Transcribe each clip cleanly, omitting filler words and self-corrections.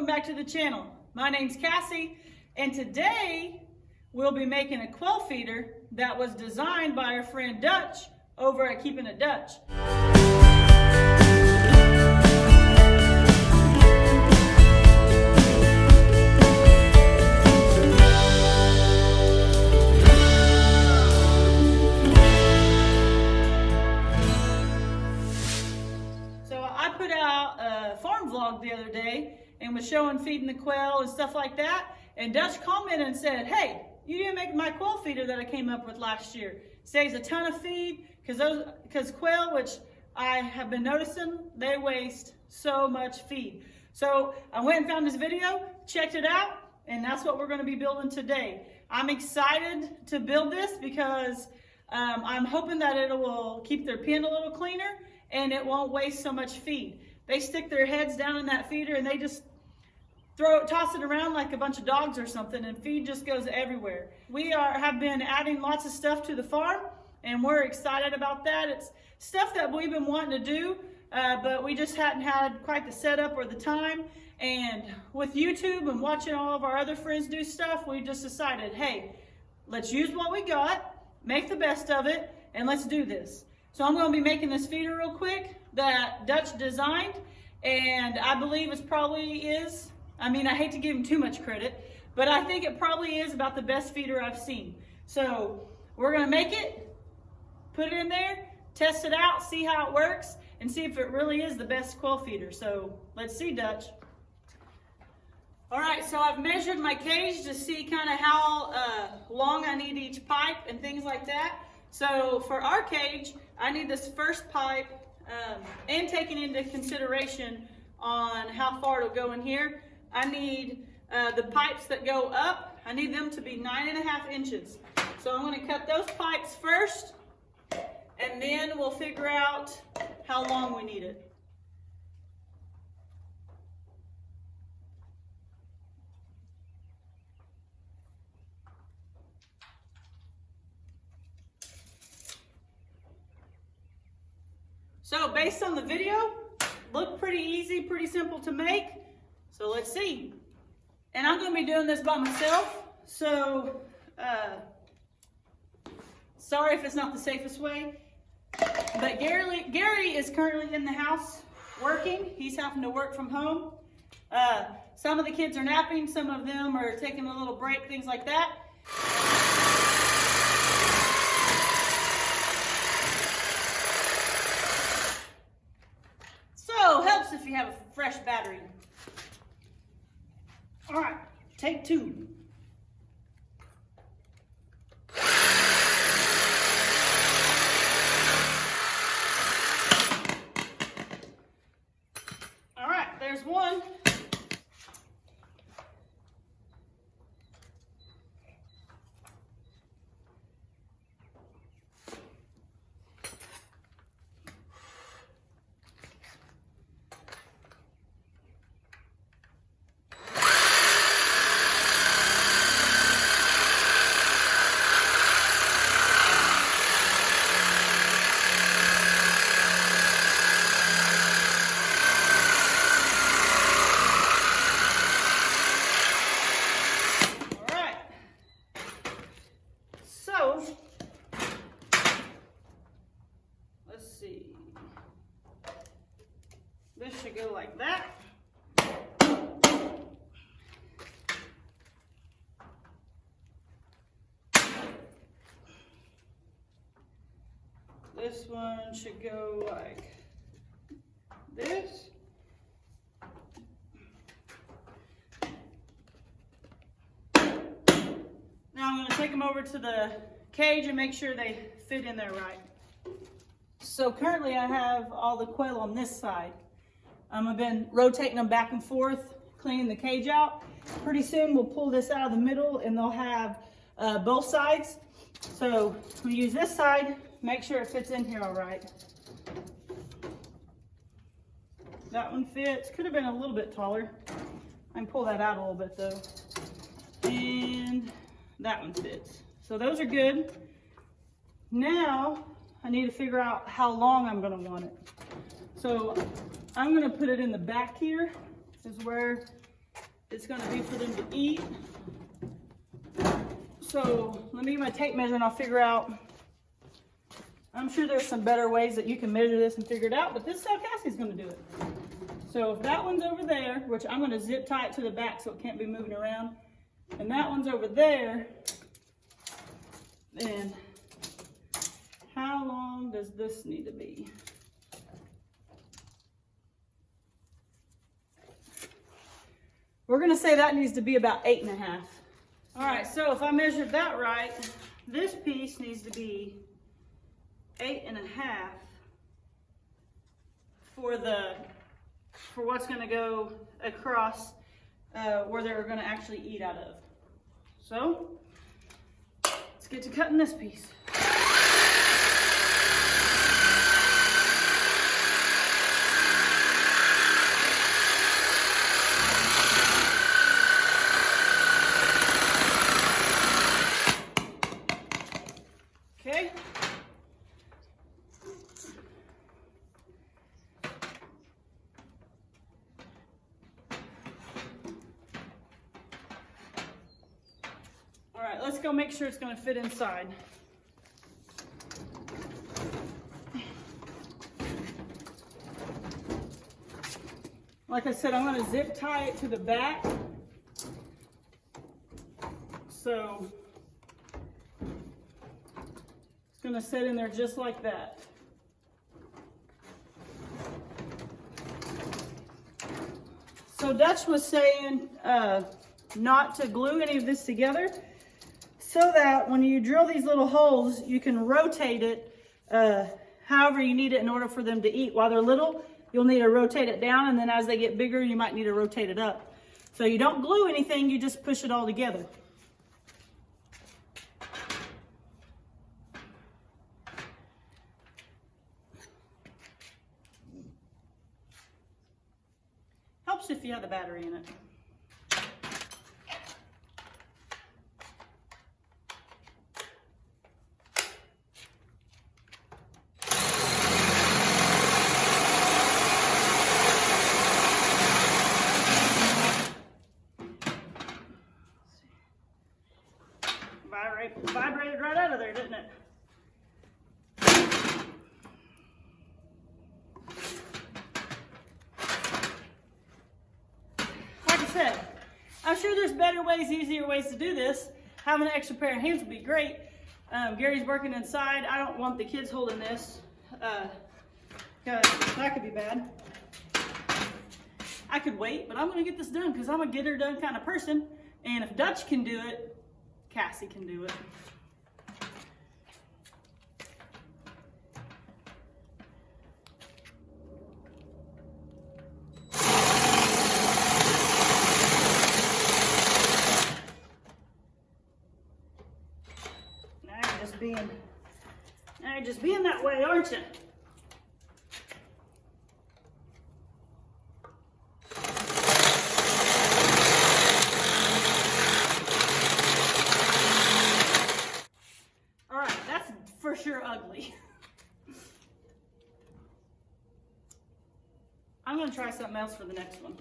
welcome back to the channel. My name's Cassie, and today we'll be making a quail feeder that was designed by our friend Dutch over at Keeping It Dutch. Put out a farm vlog the other day and was showing feeding the quail and stuff like that, and Dutch commented and said, hey, you didn't make my quail feeder that I came up with last year. Saves a ton of feed because quail, which I have been noticing, they waste so much feed. So I went and found this video, checked it out, and that's what we're going to be building today. I'm excited to build this because I'm hoping that it will keep their pen a little cleaner and it won't waste so much feed. They stick their heads down in that feeder and they just toss it around like a bunch of dogs or something, and feed just goes everywhere. We have been adding lots of stuff to the farm, and we're excited about that. It's stuff that we've been wanting to do, but we just hadn't had quite the setup or the time. And with YouTube and watching all of our other friends do stuff, we just decided, hey, let's use what we got, make the best of it, and let's do this. So I'm going to be making this feeder real quick that Dutch designed, and I believe it probably is, I hate to give him too much credit, but I think it probably is about the best feeder I've seen. So we're going to make it, put it in there, test it out, see how it works, and see if it really is the best quail feeder. So let's see, Dutch. All right, so I've measured my cage to see kind of how long I need each pipe and things like that. So for our cage, I need this first pipe, and taking into consideration on how far it'll go in here, I need the pipes that go up, I need them to be 9.5 inches. So I'm going to cut those pipes first, and then we'll figure out how long we need it. So based on the video, looked pretty easy, pretty simple to make. So let's see. And I'm going to be doing this by myself. So sorry if it's not the safest way. But Gary is currently in the house working. He's having to work from home. Some of the kids are napping. Some of them are taking a little break, things like that. Helps if you have a fresh battery. All right, take two. All right, there's one. This should go like that. This one should go like this. Now I'm going to take them over to the cage and make sure they fit in there right. So currently I have all the quail on this side. I've been rotating them back and forth, cleaning the cage out. Pretty soon we'll pull this out of the middle and they'll have both sides. So we use this side, make sure it fits in here all right. That one fits, could have been a little bit taller. I can pull that out a little bit though. And that one fits. So those are good. Now I need to figure out how long I'm going to want it. So I'm going to put it in the back here, is where it's going to be for them to eat. So let me get my tape measure and I'll figure out. I'm sure there's some better ways that you can measure this and figure it out, but this is how Cassie's going to do it. So if that one's over there, which I'm going to zip tie it to the back so it can't be moving around, and that one's over there, then how long does this need to be? We're going to say that needs to be about 8.5. All right, so if I measured that right, this piece needs to be 8.5 for what's going to go across where they're going to actually eat out of. So let's get to cutting this piece. Okay. All right, let's go make sure it's going to fit inside. Like I said, I'm going to zip tie it to the back. So it's going to sit in there just like that. So Dutch was saying not to glue any of this together so that when you drill these little holes, you can rotate it however you need it in order for them to eat. While they're little, you'll need to rotate it down, and then as they get bigger, you might need to rotate it up. So you don't glue anything, you just push it all together. Helps if you have the battery in it. Vibrated right out of there, didn't it? Like I said, I'm sure there's better ways, easier ways to do this. Having an extra pair of hands would be great. Gary's working inside. I don't want the kids holding this because that could be bad. I could wait, but I'm going to get this done because I'm a get her done kind of person. And if Dutch can do it, Cassie can do it. Now you're just being that way, aren't you? All right, that's for sure ugly. I'm gonna try something else for the next one.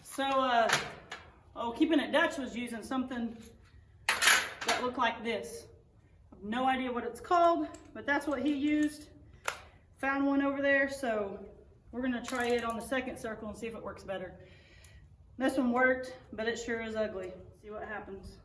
So, keeping it Dutch was using something that looked like this. No idea what it's called, but that's what he used. Found one over there, so we're gonna try it on the second circle and see if it works better. This one worked, but it sure is ugly. See what happens.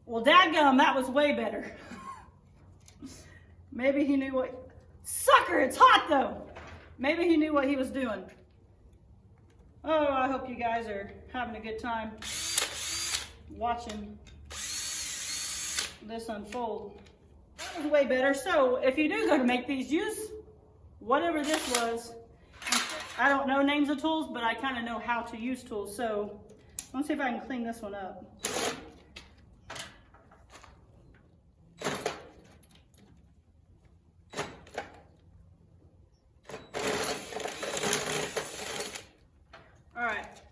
Well, dadgum, that was way better. Maybe he knew what... Sucker, it's hot though. Maybe he knew what he was doing. Oh, I hope you guys are having a good time watching this unfold. That was way better. So if you do go to make these, use whatever this was. I don't know names of tools, but I kind of know how to use tools. So let's see if I can clean this one up.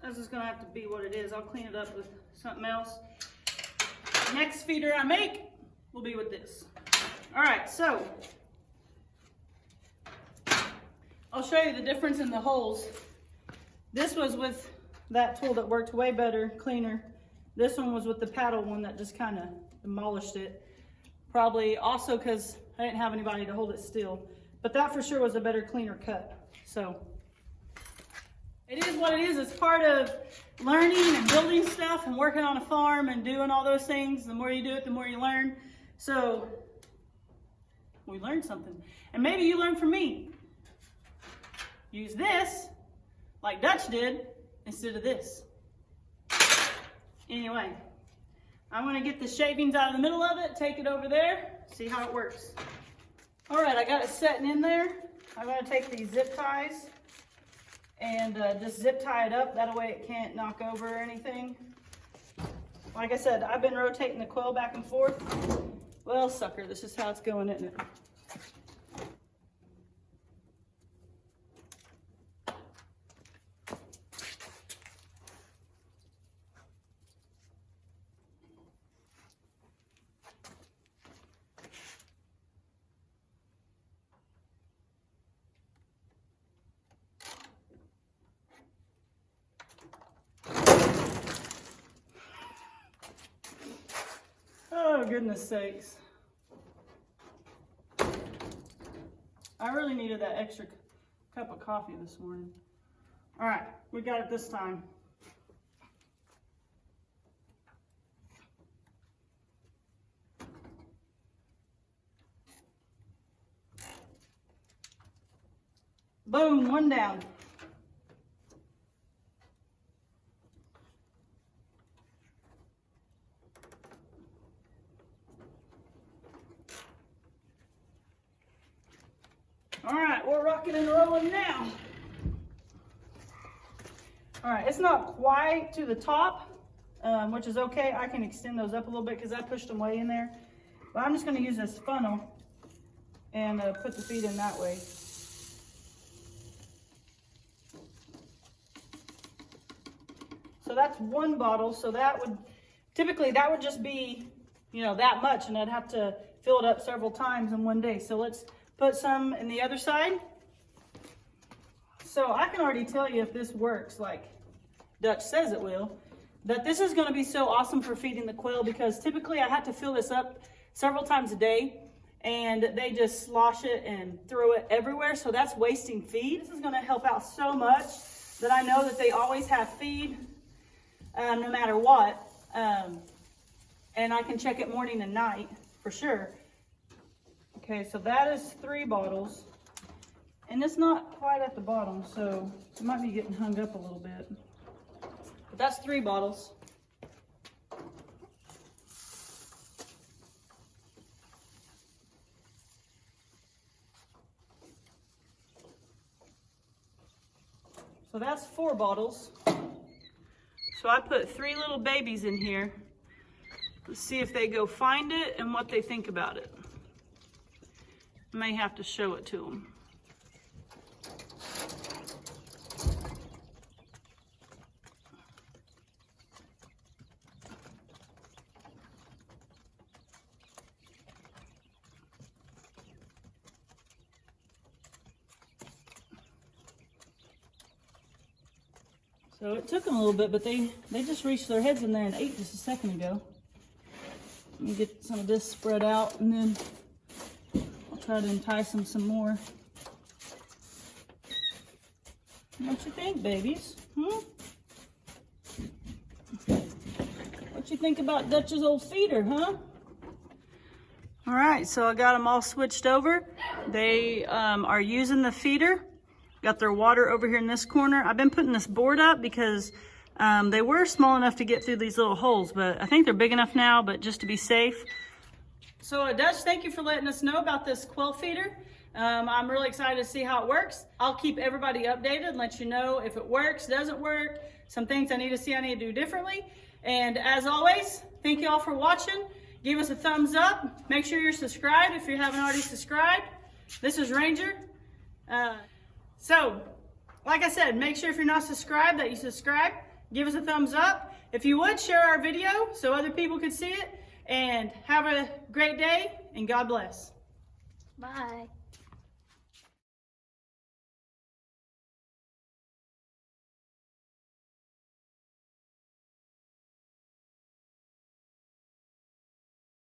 This is gonna have to be what it is. I'll clean it up with something else. next feeder I make will be with this. All right, so I'll show you the difference in the holes. This was with that tool that worked way better, cleaner. This one was with the paddle one that just kind of demolished it. Probably also because I didn't have anybody to hold it still. But that for sure was a better, cleaner cut. So it is what it is. It's part of learning and building stuff and working on a farm and doing all those things. The more you do it, the more you learn. So we learned something. And maybe you learned from me. Use this like Dutch did instead of this. Anyway, I'm going to get the shavings out of the middle of it, take it over there, see how it works. All right, I got it setting in there. I'm going to take these zip ties and just zip tie it up. That way it can't knock over or anything. Like I said, I've been rotating the quill back and forth. Well, sucker, this is how it's going, isn't it? Oh, goodness sakes. I really needed that extra cup of coffee this morning. All right, we got it this time. Boom, one down. All right, we're rocking and rolling now. All right, it's not quite to the top, which is okay. I can extend those up a little bit because I pushed them way in there. But I'm just going to use this funnel and put the feed in that way. So that's one bottle. So that would, typically that would just be, you know, that much, and I'd have to fill it up several times in one day. So let's put some in the other side. So I can already tell you if this works like Dutch says it will, that this is going to be so awesome for feeding the quail, because typically I have to fill this up several times a day and they just slosh it and throw it everywhere. So that's wasting feed. This is going to help out so much that I know that they always have feed no matter what. And I can check it morning and night for sure. Okay, so that is 3 bottles, and it's not quite at the bottom, so it might be getting hung up a little bit. But that's 3 bottles. So that's 4 bottles. So I put 3 little babies in here. Let's see if they go find it and what they think about it. May have to show it to them. So it took them a little bit, but they just reached their heads in there and ate just a second ago. Let me get some of this spread out, and then try to entice them some more. What you think, babies? What you think about Dutch's old feeder, huh? All right, so I got them all switched over. They are using the feeder. Got their water over here in this corner. I've been putting this board up because they were small enough to get through these little holes, but I think they're big enough now, but just to be safe. So Dutch, thank you for letting us know about this quail feeder. I'm really excited to see how it works. I'll keep everybody updated and let you know if it works, doesn't work, some things I need to see I need to do differently. And as always, thank you all for watching. Give us a thumbs up. Make sure you're subscribed if you haven't already subscribed. This is Ranger. So, like I said, make sure if you're not subscribed that you subscribe. Give us a thumbs up. If you would, share our video so other people can see it. And have a great day, and God bless. Bye.